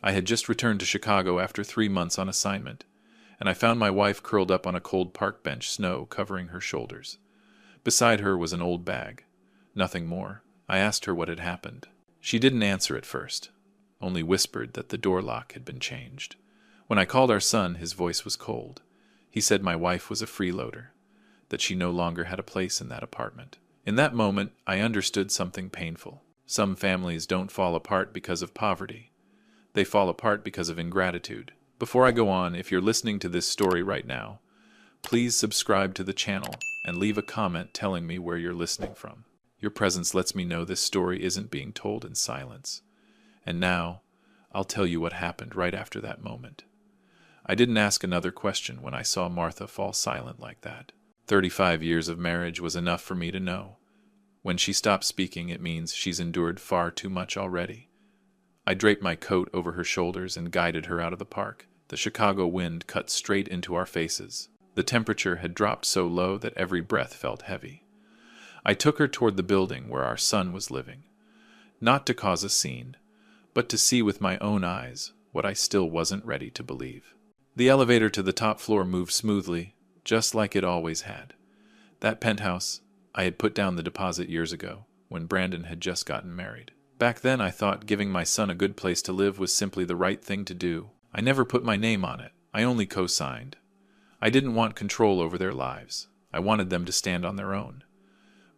I had just returned to Chicago after 3 months on assignment, and I found my wife curled up on a cold park bench, snow covering her shoulders. Beside her was an old bag. Nothing more. I asked her what had happened. She didn't answer at first, only whispered that the door lock had been changed. When I called our son, his voice was cold. He said my wife was a freeloader, that she no longer had a place in that apartment. In that moment, I understood something painful. Some families don't fall apart because of poverty. They fall apart because of ingratitude. Before I go on, if you're listening to this story right now, please subscribe to the channel and leave a comment telling me where you're listening from. Your presence lets me know this story isn't being told in silence. And now, I'll tell you what happened right after that moment. I didn't ask another question when I saw Martha fall silent like that. 35 years of marriage was enough for me to know. When she stops speaking, it means she's endured far too much already. I draped my coat over her shoulders and guided her out of the park. The Chicago wind cut straight into our faces. The temperature had dropped so low that every breath felt heavy. I took her toward the building where our son was living, not to cause a scene, but to see with my own eyes what I still wasn't ready to believe. The elevator to the top floor moved smoothly, just like it always had. That penthouse, I had put down the deposit years ago, when Brandon had just gotten married. Back then I thought giving my son a good place to live was simply the right thing to do. I never put my name on it. I only co-signed. I didn't want control over their lives. I wanted them to stand on their own.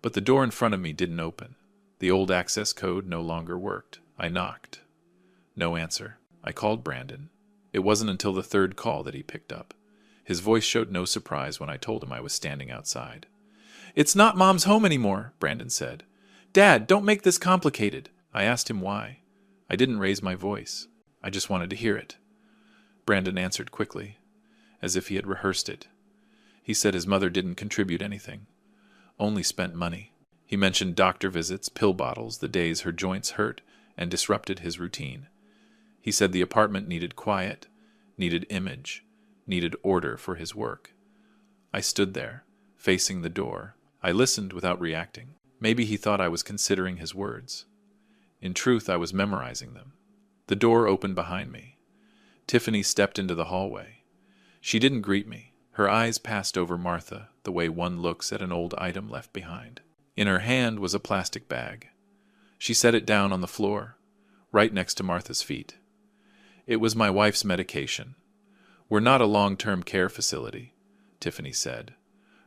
But the door in front of me didn't open. The old access code no longer worked. I knocked. No answer. I called Brandon. It wasn't until the third call that he picked up. His voice showed no surprise when I told him I was standing outside. "It's not Mom's home anymore," Brandon said. "Dad, don't make this complicated." I asked him why. I didn't raise my voice. I just wanted to hear it. Brandon answered quickly, as if he had rehearsed it. He said his mother didn't contribute anything, only spent money. He mentioned doctor visits, pill bottles, the days her joints hurt, and disrupted his routine. He said the apartment needed quiet, needed image, needed order for his work. I stood there, facing the door. I listened without reacting. Maybe he thought I was considering his words. In truth, I was memorizing them. The door opened behind me. Tiffany stepped into the hallway. She didn't greet me. Her eyes passed over Martha, the way one looks at an old item left behind. In her hand was a plastic bag. She set it down on the floor, right next to Martha's feet. It was my wife's medication. "We're not a long-term care facility," Tiffany said.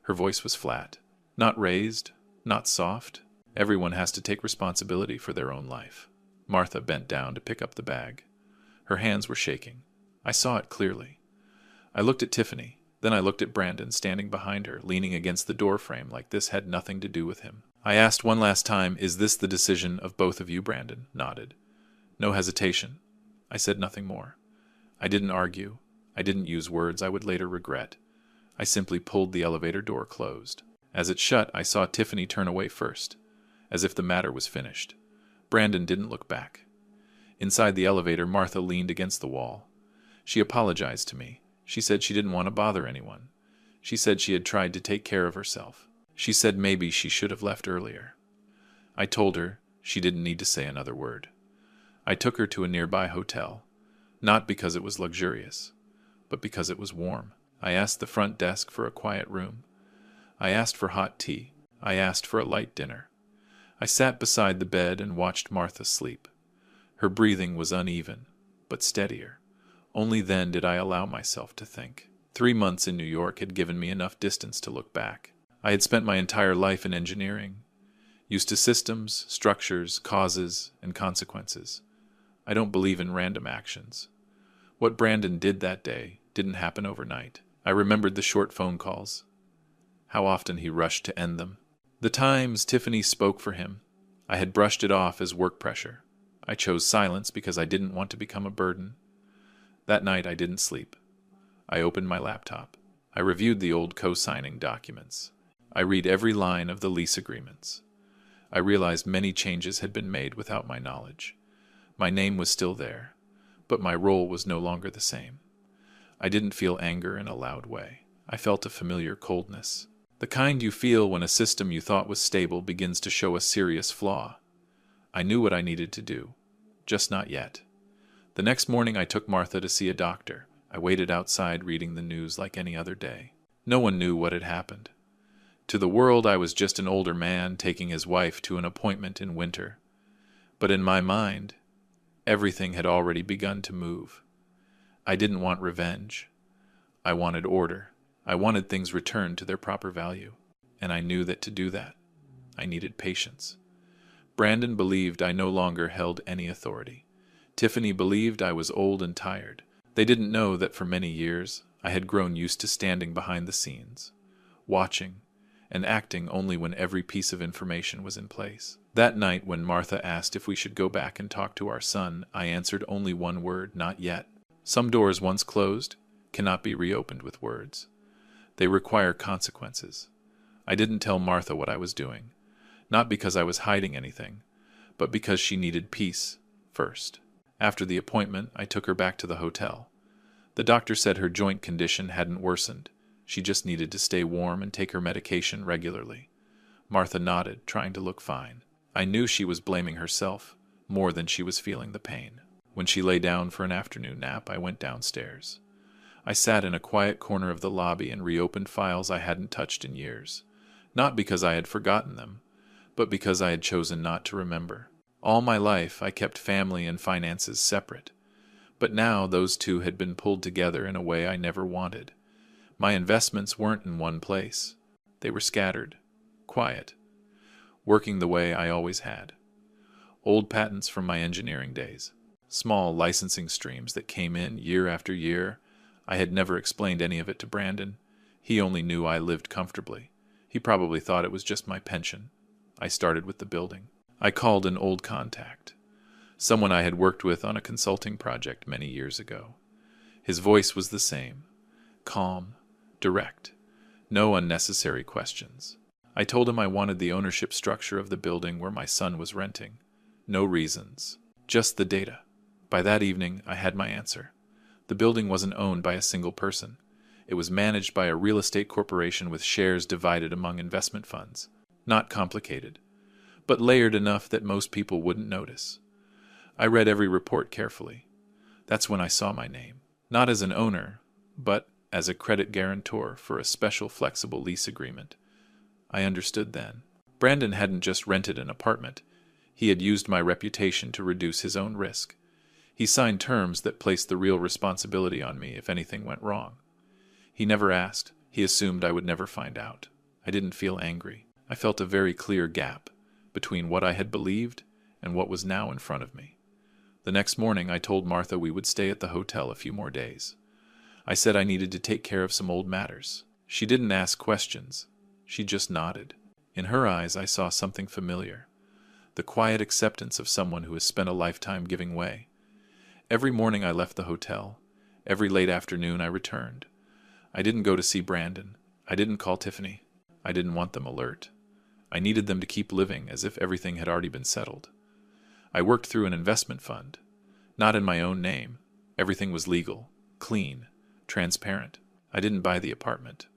Her voice was flat. Not raised, not soft. Everyone has to take responsibility for their own life. Martha bent down to pick up the bag. Her hands were shaking. I saw it clearly. I looked at Tiffany. Then I looked at Brandon standing behind her, leaning against the doorframe like this had nothing to do with him. I asked one last time, "Is this the decision of both of you?" Brandon nodded. No hesitation. I said nothing more. I didn't argue. I didn't use words I would later regret. I simply pulled the elevator door closed. As it shut, I saw Tiffany turn away first, as if the matter was finished. Brandon didn't look back. Inside the elevator, Martha leaned against the wall. She apologized to me. She said she didn't want to bother anyone. She said she had tried to take care of herself. She said maybe she should have left earlier. I told her she didn't need to say another word. I took her to a nearby hotel, not because it was luxurious, but because it was warm. I asked the front desk for a quiet room. I asked for hot tea. I asked for a light dinner. I sat beside the bed and watched Martha sleep. Her breathing was uneven, but steadier. Only then did I allow myself to think. 3 months in New York had given me enough distance to look back. I had spent my entire life in engineering, used to systems, structures, causes, and consequences. I don't believe in random actions. What Brandon did that day didn't happen overnight. I remembered the short phone calls, how often he rushed to end them. The times Tiffany spoke for him, I had brushed it off as work pressure. I chose silence because I didn't want to become a burden. That night I didn't sleep. I opened my laptop. I reviewed the old co-signing documents. I read every line of the lease agreements. I realized many changes had been made without my knowledge. My name was still there, but my role was no longer the same. I didn't feel anger in a loud way. I felt a familiar coldness. The kind you feel when a system you thought was stable begins to show a serious flaw. I knew what I needed to do, just not yet. The next morning I took Martha to see a doctor. I waited outside reading the news like any other day. No one knew what had happened. To the world I was just an older man taking his wife to an appointment in winter. But in my mind, everything had already begun to move. I didn't want revenge. I wanted order. I wanted things returned to their proper value. And I knew that to do that, I needed patience. Brandon believed I no longer held any authority. Tiffany believed I was old and tired. They didn't know that for many years I had grown used to standing behind the scenes, watching, and acting only when every piece of information was in place. That night when Martha asked if we should go back and talk to our son, I answered only one word: not yet. Some doors once closed cannot be reopened with words. They require consequences. I didn't tell Martha what I was doing, not because I was hiding anything, but because she needed peace first. After the appointment, I took her back to the hotel. The doctor said her joint condition hadn't worsened. She just needed to stay warm and take her medication regularly. Martha nodded, trying to look fine. I knew she was blaming herself more than she was feeling the pain. When she lay down for an afternoon nap, I went downstairs. I sat in a quiet corner of the lobby and reopened files I hadn't touched in years. Not because I had forgotten them, but because I had chosen not to remember. All my life, I kept family and finances separate. But now those two had been pulled together in a way I never wanted. My investments weren't in one place. They were scattered, quiet, working the way I always had. Old patents from my engineering days, small licensing streams that came in year after year. I had never explained any of it to Brandon. He only knew I lived comfortably. He probably thought it was just my pension. I started with the building. I called an old contact, someone I had worked with on a consulting project many years ago. His voice was the same, calm, direct, no unnecessary questions. I told him I wanted the ownership structure of the building where my son was renting. No reasons, just the data. By that evening, I had my answer. The building wasn't owned by a single person. It was managed by a real estate corporation with shares divided among investment funds. Not complicated, but layered enough that most people wouldn't notice. I read every report carefully. That's when I saw my name, not as an owner, but as a credit guarantor for a special flexible lease agreement. I understood then. Brandon hadn't just rented an apartment. He had used my reputation to reduce his own risk. He signed terms that placed the real responsibility on me if anything went wrong. He never asked. He assumed I would never find out. I didn't feel angry. I felt a very clear gap between what I had believed and what was now in front of me. The next morning, I told Martha we would stay at the hotel a few more days. I said I needed to take care of some old matters. She didn't ask questions. She just nodded. In her eyes, I saw something familiar. The quiet acceptance of someone who has spent a lifetime giving way. Every morning I left the hotel. Every late afternoon I returned. I didn't go to see Brandon. I didn't call Tiffany. I didn't want them alert. I needed them to keep living as if everything had already been settled. I worked through an investment fund. Not in my own name. Everything was legal, clean, transparent. I didn't buy the apartment.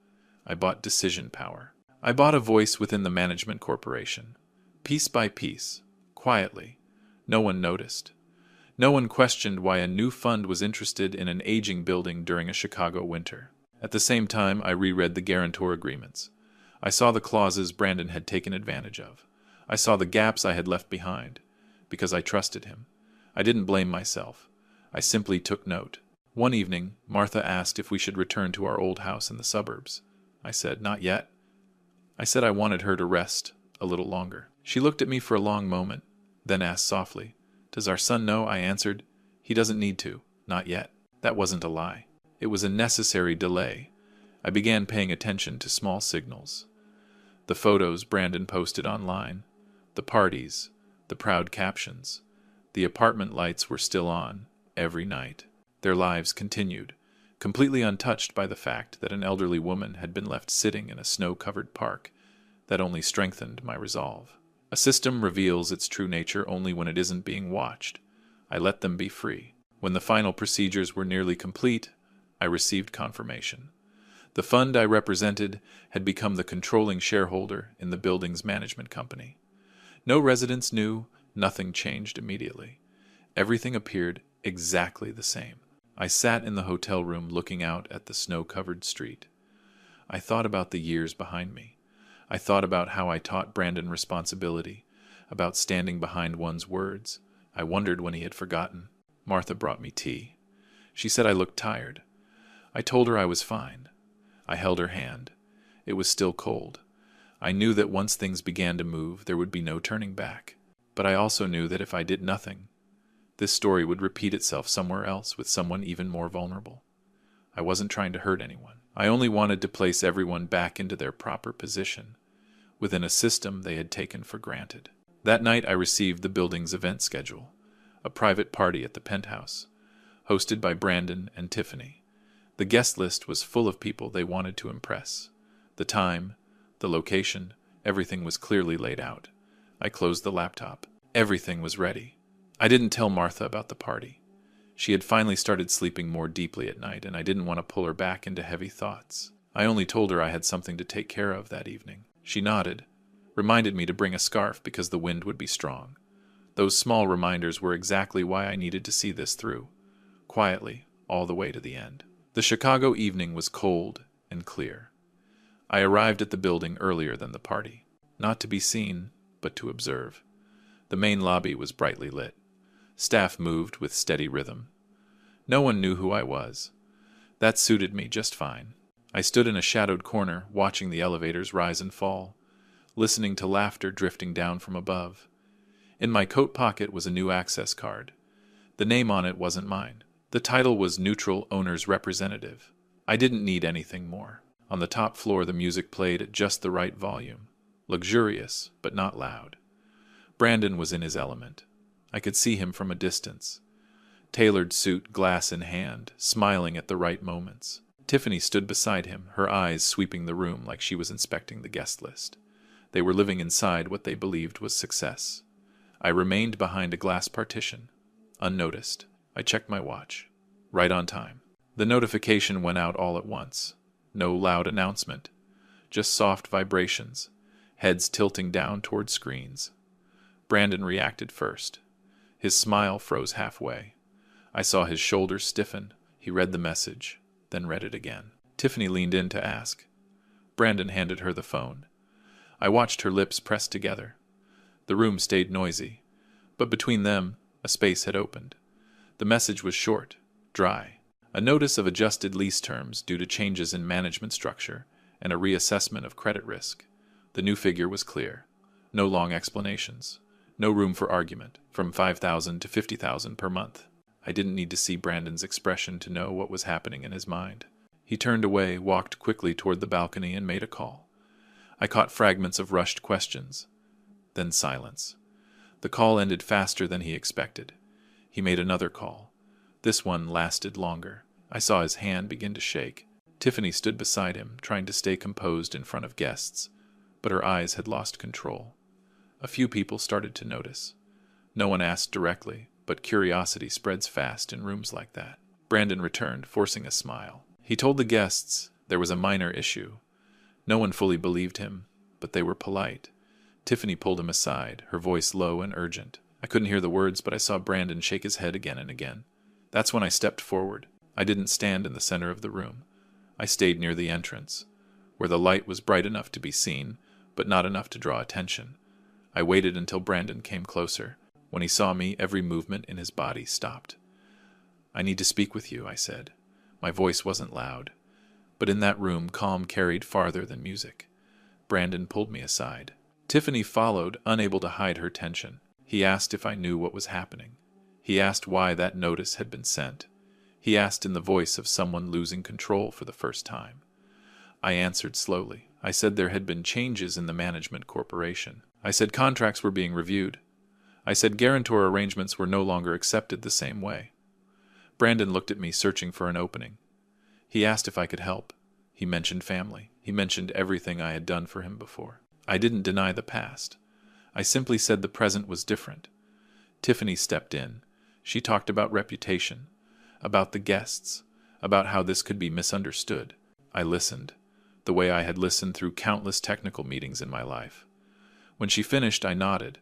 I bought decision power. I bought a voice within the management corporation. Piece by piece, quietly. No one noticed. No one questioned why a new fund was interested in an aging building during a Chicago winter. At the same time, I reread the guarantor agreements. I saw the clauses Brandon had taken advantage of. I saw the gaps I had left behind, because I trusted him. I didn't blame myself. I simply took note. One evening, Martha asked if we should return to our old house in the suburbs. I said, not yet. I said I wanted her to rest a little longer. She looked at me for a long moment, then asked softly, "Does our son know?" I answered, "He doesn't need to, not yet." That wasn't a lie. It was a necessary delay. I began paying attention to small signals. The photos Brandon posted online, the parties, the proud captions. The apartment lights were still on, every night. Their lives continued, completely untouched by the fact that an elderly woman had been left sitting in a snow-covered park. That only strengthened my resolve. A system reveals its true nature only when it isn't being watched. I let them be free. When the final procedures were nearly complete, I received confirmation. The fund I represented had become the controlling shareholder in the building's management company. No residents knew, nothing changed immediately. Everything appeared exactly the same. I sat in the hotel room looking out at the snow-covered street. I thought about the years behind me. I thought about how I taught Brandon responsibility, about standing behind one's words. I wondered when he had forgotten. Martha brought me tea. She said I looked tired. I told her I was fine. I held her hand. It was still cold. I knew that once things began to move, there would be no turning back. But I also knew that if I did nothing, this story would repeat itself somewhere else with someone even more vulnerable. I wasn't trying to hurt anyone. I only wanted to place everyone back into their proper position, within a system they had taken for granted. That night I received the building's event schedule, a private party at the penthouse, hosted by Brandon and Tiffany. The guest list was full of people they wanted to impress. The time, the location, everything was clearly laid out. I closed the laptop. Everything was ready. I didn't tell Martha about the party. She had finally started sleeping more deeply at night, and I didn't want to pull her back into heavy thoughts. I only told her I had something to take care of that evening. She nodded, reminded me to bring a scarf because the wind would be strong. Those small reminders were exactly why I needed to see this through, quietly, all the way to the end. The Chicago evening was cold and clear. I arrived at the building earlier than the party, not to be seen, but to observe. The main lobby was brightly lit. Staff moved with steady rhythm. No one knew who I was. That suited me just fine. I stood in a shadowed corner, watching the elevators rise and fall, listening to laughter drifting down from above. In my coat pocket was a new access card. The name on it wasn't mine. The title was Neutral Owner's Representative. I didn't need anything more. On the top floor, the music played at just the right volume. Luxurious, but not loud. Brandon was in his element. I could see him from a distance. Tailored suit, glass in hand, smiling at the right moments. Tiffany stood beside him, her eyes sweeping the room like she was inspecting the guest list. They were living inside what they believed was success. I remained behind a glass partition, unnoticed. I checked my watch. Right on time. The notification went out all at once. No loud announcement. Just soft vibrations, heads tilting down toward screens. Brandon reacted first. His smile froze halfway. I saw his shoulders stiffen. He read the message, then read it again. Tiffany leaned in to ask. Brandon handed her the phone. I watched her lips press together. The room stayed noisy, but between them, a space had opened. The message was short, dry. A notice of adjusted lease terms due to changes in management structure and a reassessment of credit risk. The new figure was clear. No long explanations. No room for argument, from $5,000 to $50,000 per month. I didn't need to see Brandon's expression to know what was happening in his mind. He turned away, walked quickly toward the balcony, and made a call. I caught fragments of rushed questions. Then silence. The call ended faster than he expected. He made another call. This one lasted longer. I saw his hand begin to shake. Tiffany stood beside him, trying to stay composed in front of guests, but her eyes had lost control. A few people started to notice. No one asked directly, but curiosity spreads fast in rooms like that. Brandon returned, forcing a smile. He told the guests there was a minor issue. No one fully believed him, but they were polite. Tiffany pulled him aside, her voice low and urgent. I couldn't hear the words, but I saw Brandon shake his head again and again. That's when I stepped forward. I didn't stand in the center of the room. I stayed near the entrance, where the light was bright enough to be seen, but not enough to draw attention. I waited until Brandon came closer. When he saw me, every movement in his body stopped. I need to speak with you, I said. My voice wasn't loud, but in that room, calm carried farther than music. Brandon pulled me aside. Tiffany followed, unable to hide her tension. He asked if I knew what was happening. He asked why that notice had been sent. He asked in the voice of someone losing control for the first time. I answered slowly. I said there had been changes in the management corporation. I said contracts were being reviewed. I said guarantor arrangements were no longer accepted the same way. Brandon looked at me, searching for an opening. He asked if I could help. He mentioned family. He mentioned everything I had done for him before. I didn't deny the past. I simply said the present was different. Tiffany stepped in. She talked about reputation, about the guests, about how this could be misunderstood. I listened, the way I had listened through countless technical meetings in my life. When she finished, I nodded.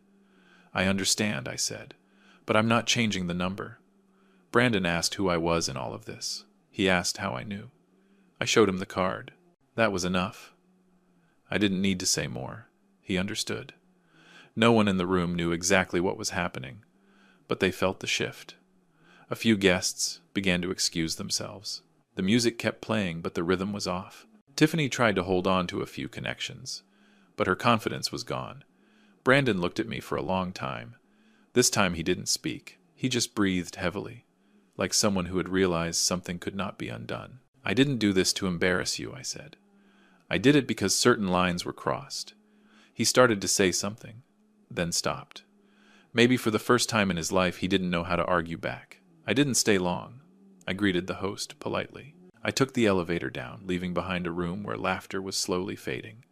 I understand, I said, but I'm not changing the number. Brandon asked who I was in all of this. He asked how I knew. I showed him the card. That was enough. I didn't need to say more. He understood. No one in the room knew exactly what was happening, but they felt the shift. A few guests began to excuse themselves. The music kept playing, but the rhythm was off. Tiffany tried to hold on to a few connections, but her confidence was gone. Brandon looked at me for a long time. This time he didn't speak. He just breathed heavily, like someone who had realized something could not be undone. "I didn't do this to embarrass you," I said. "I did it because certain lines were crossed." He started to say something, then stopped. Maybe for the first time in his life he didn't know how to argue back. I didn't stay long. I greeted the host politely. I took the elevator down, leaving behind a room where laughter was slowly fading.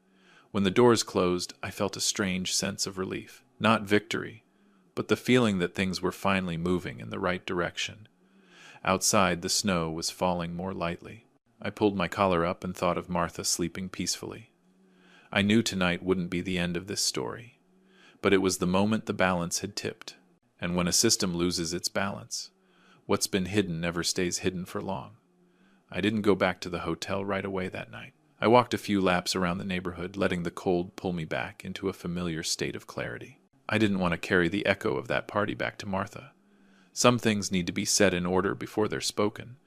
When the doors closed, I felt a strange sense of relief. Not victory, but the feeling that things were finally moving in the right direction. Outside, the snow was falling more lightly. I pulled my collar up and thought of Martha sleeping peacefully. I knew tonight wouldn't be the end of this story, but it was the moment the balance had tipped. And when a system loses its balance, what's been hidden never stays hidden for long. I didn't go back to the hotel right away that night. I walked a few laps around the neighborhood, letting the cold pull me back into a familiar state of clarity. I didn't want to carry the echo of that party back to Martha. Some things need to be said in order before they're spoken,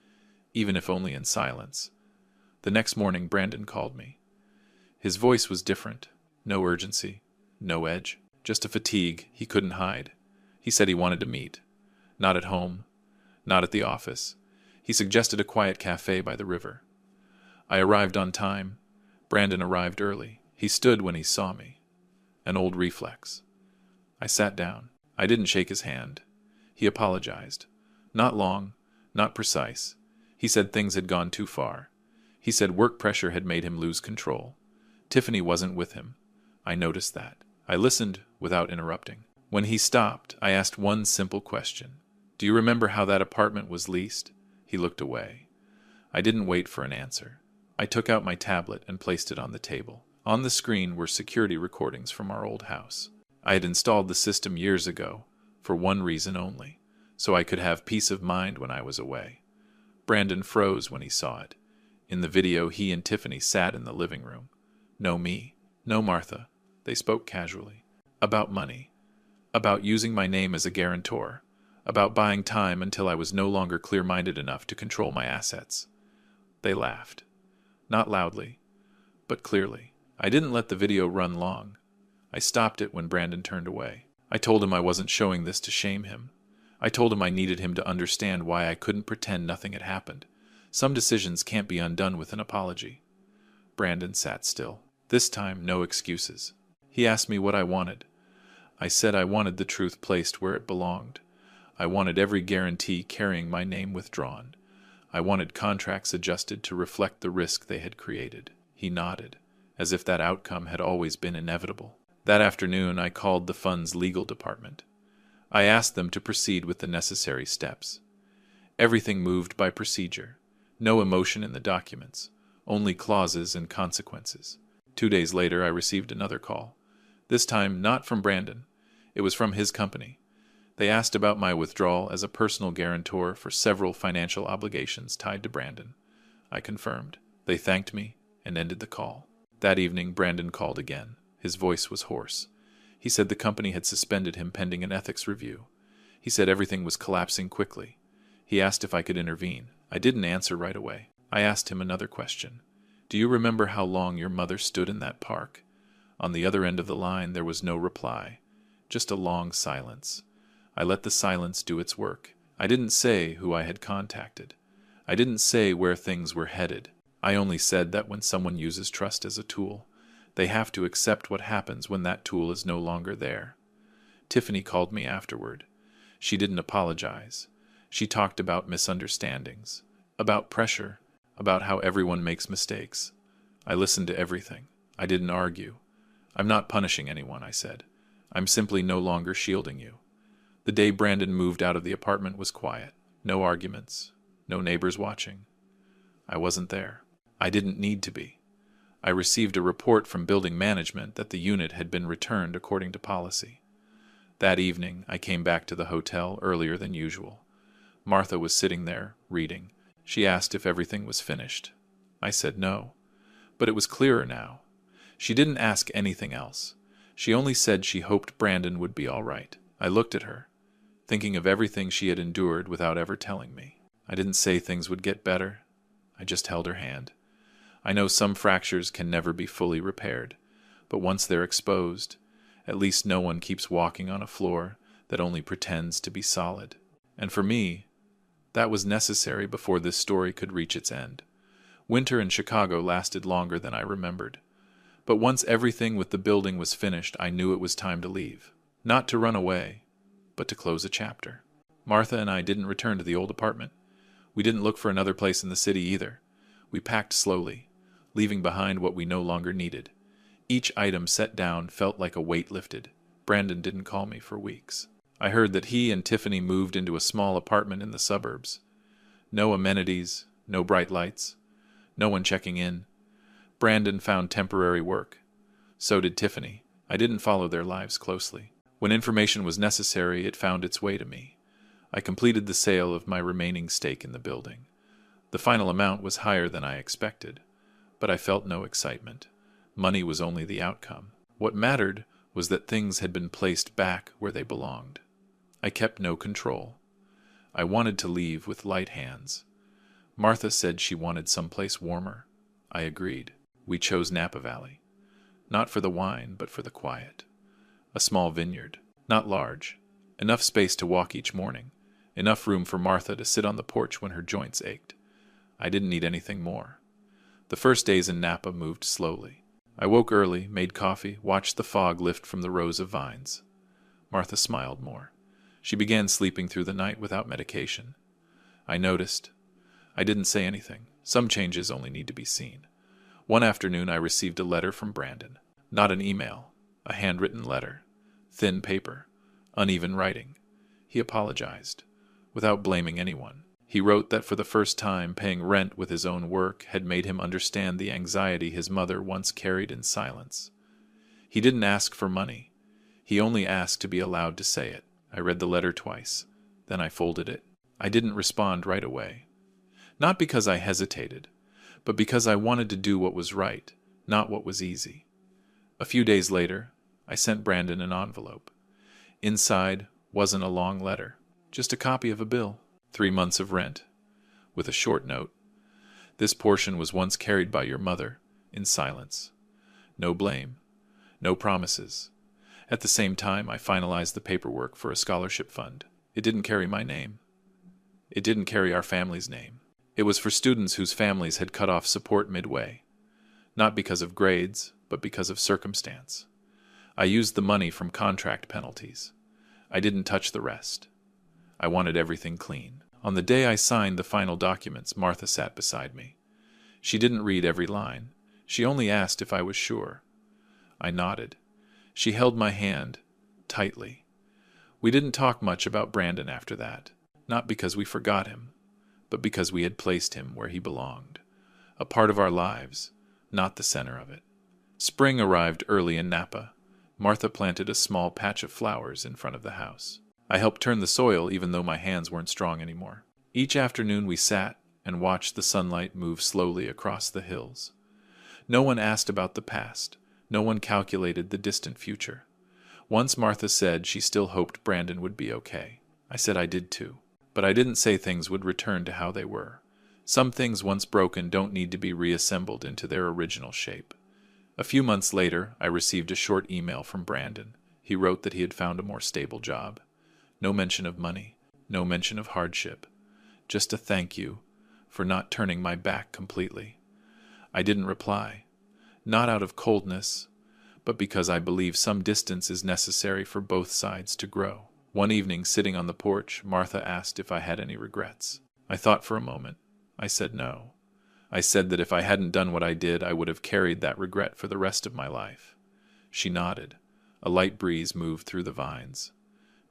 even if only in silence. The next morning, Brandon called me. His voice was different. No urgency, no edge, just a fatigue he couldn't hide. He said he wanted to meet. Not at home, not at the office. He suggested a quiet cafe by the river. I arrived on time. Brandon arrived early. He stood when he saw me. An old reflex. I sat down. I didn't shake his hand. He apologized. Not long, not precise. He said things had gone too far. He said work pressure had made him lose control. Tiffany wasn't with him. I noticed that. I listened without interrupting. When he stopped, I asked one simple question. "Do you remember how that apartment was leased?" He looked away. I didn't wait for an answer. I took out my tablet and placed it on the table. On the screen were security recordings from our old house. I had installed the system years ago, for one reason only, so I could have peace of mind when I was away. Brandon froze when he saw it. In the video, he and Tiffany sat in the living room. No me, no Martha. They spoke casually. About money. About using my name as a guarantor. About buying time until I was no longer clear-minded enough to control my assets. They laughed. Not loudly, but clearly. I didn't let the video run long. I stopped it when Brandon turned away. I told him I wasn't showing this to shame him. I told him I needed him to understand why I couldn't pretend nothing had happened. Some decisions can't be undone with an apology. Brandon sat still. This time, no excuses. He asked me what I wanted. I said I wanted the truth placed where it belonged. I wanted every guarantee carrying my name withdrawn. I wanted contracts adjusted to reflect the risk they had created. He nodded, as if that outcome had always been inevitable. That afternoon, I called the fund's legal department. I asked them to proceed with the necessary steps. Everything moved by procedure. No emotion in the documents, only clauses and consequences. 2 days later, I received another call. This time, not from Brandon. It was from his company. They asked about my withdrawal as a personal guarantor for several financial obligations tied to Brandon. I confirmed. They thanked me and ended the call. That evening, Brandon called again. His voice was hoarse. He said the company had suspended him pending an ethics review. He said everything was collapsing quickly. He asked if I could intervene. I didn't answer right away. I asked him another question. "Do you remember how long your mother stood in that park?" On the other end of the line, there was no reply, just a long silence. I let the silence do its work. I didn't say who I had contacted. I didn't say where things were headed. I only said that when someone uses trust as a tool, they have to accept what happens when that tool is no longer there. Tiffany called me afterward. She didn't apologize. She talked about misunderstandings, about pressure, about how everyone makes mistakes. I listened to everything. I didn't argue. "I'm not punishing anyone," I said. "I'm simply no longer shielding you." The day Brandon moved out of the apartment was quiet. No arguments. No neighbors watching. I wasn't there. I didn't need to be. I received a report from building management that the unit had been returned according to policy. That evening, I came back to the hotel earlier than usual. Martha was sitting there, reading. She asked if everything was finished. I said no. But it was clearer now. She didn't ask anything else. She only said she hoped Brandon would be all right. I looked at her, thinking of everything she had endured without ever telling me. I didn't say things would get better. I just held her hand. I know some fractures can never be fully repaired, but once they're exposed, at least no one keeps walking on a floor that only pretends to be solid. And for me, that was necessary before this story could reach its end. Winter in Chicago lasted longer than I remembered. But once everything with the building was finished, I knew it was time to leave. Not to run away, but to close a chapter. Martha and I didn't return to the old apartment. We didn't look for another place in the city either. We packed slowly, leaving behind what we no longer needed. Each item set down felt like a weight lifted. Brandon didn't call me for weeks. I heard that he and Tiffany moved into a small apartment in the suburbs. No amenities, no bright lights, no one checking in. Brandon found temporary work. So did Tiffany. I didn't follow their lives closely. When information was necessary, it found its way to me. I completed the sale of my remaining stake in the building. The final amount was higher than I expected, but I felt no excitement. Money was only the outcome. What mattered was that things had been placed back where they belonged. I kept no control. I wanted to leave with light hands. Martha said she wanted someplace warmer. I agreed. We chose Napa Valley. Not for the wine, but for the quiet. A small vineyard, not large. Enough space to walk each morning. Enough room for Martha to sit on the porch when her joints ached. I didn't need anything more. The first days in Napa moved slowly. I woke early, made coffee, watched the fog lift from the rows of vines. Martha smiled more. She began sleeping through the night without medication. I noticed. I didn't say anything. Some changes only need to be seen. One afternoon I received a letter from Brandon. Not an email, a handwritten letter. Thin paper, uneven writing. He apologized, without blaming anyone. He wrote that for the first time, paying rent with his own work had made him understand the anxiety his mother once carried in silence. He didn't ask for money. He only asked to be allowed to say it. I read the letter twice. Then I folded it. I didn't respond right away. Not because I hesitated, but because I wanted to do what was right, not what was easy. A few days later, I sent Brandon an envelope. Inside wasn't a long letter, just a copy of a bill, 3 months of rent, with a short note. This portion was once carried by your mother, in silence. No blame, no promises. At the same time, I finalized the paperwork for a scholarship fund. It didn't carry my name. It didn't carry our family's name. It was for students whose families had cut off support midway, not because of grades, but because of circumstance. I used the money from contract penalties. I didn't touch the rest. I wanted everything clean. On the day I signed the final documents, Martha sat beside me. She didn't read every line. She only asked if I was sure. I nodded. She held my hand, tightly. We didn't talk much about Brandon after that, not because we forgot him, but because we had placed him where he belonged. A part of our lives, not the center of it. Spring arrived early in Napa. Martha planted a small patch of flowers in front of the house. I helped turn the soil even though my hands weren't strong anymore. Each afternoon we sat and watched the sunlight move slowly across the hills. No one asked about the past. No one calculated the distant future. Once Martha said she still hoped Brandon would be okay. I said I did too. But I didn't say things would return to how they were. Some things once broken don't need to be reassembled into their original shape. A few months later, I received a short email from Brandon. He wrote that he had found a more stable job. No mention of money, no mention of hardship. Just a thank you for not turning my back completely. I didn't reply. Not out of coldness, but because I believe some distance is necessary for both sides to grow. One evening, sitting on the porch, Martha asked if I had any regrets. I thought for a moment. I said no. I said that if I hadn't done what I did, I would have carried that regret for the rest of my life. She nodded. A light breeze moved through the vines.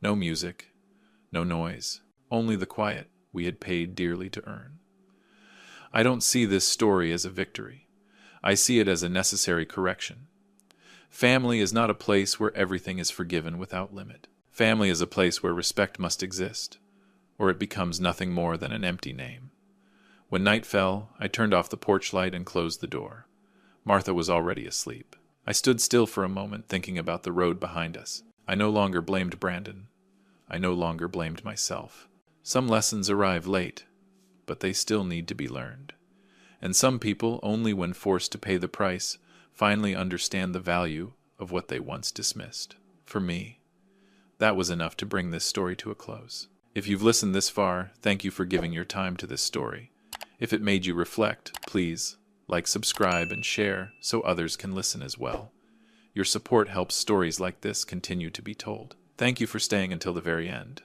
No music, no noise, only the quiet we had paid dearly to earn. I don't see this story as a victory. I see it as a necessary correction. Family is not a place where everything is forgiven without limit. Family is a place where respect must exist, or it becomes nothing more than an empty name. When night fell, I turned off the porch light and closed the door. Martha was already asleep. I stood still for a moment, thinking about the road behind us. I no longer blamed Brandon. I no longer blamed myself. Some lessons arrive late, but they still need to be learned. And some people, only when forced to pay the price, finally understand the value of what they once dismissed. For me, that was enough to bring this story to a close. If you've listened this far, thank you for giving your time to this story. If it made you reflect, please like, subscribe, and share so others can listen as well. Your support helps stories like this continue to be told. Thank you for staying until the very end.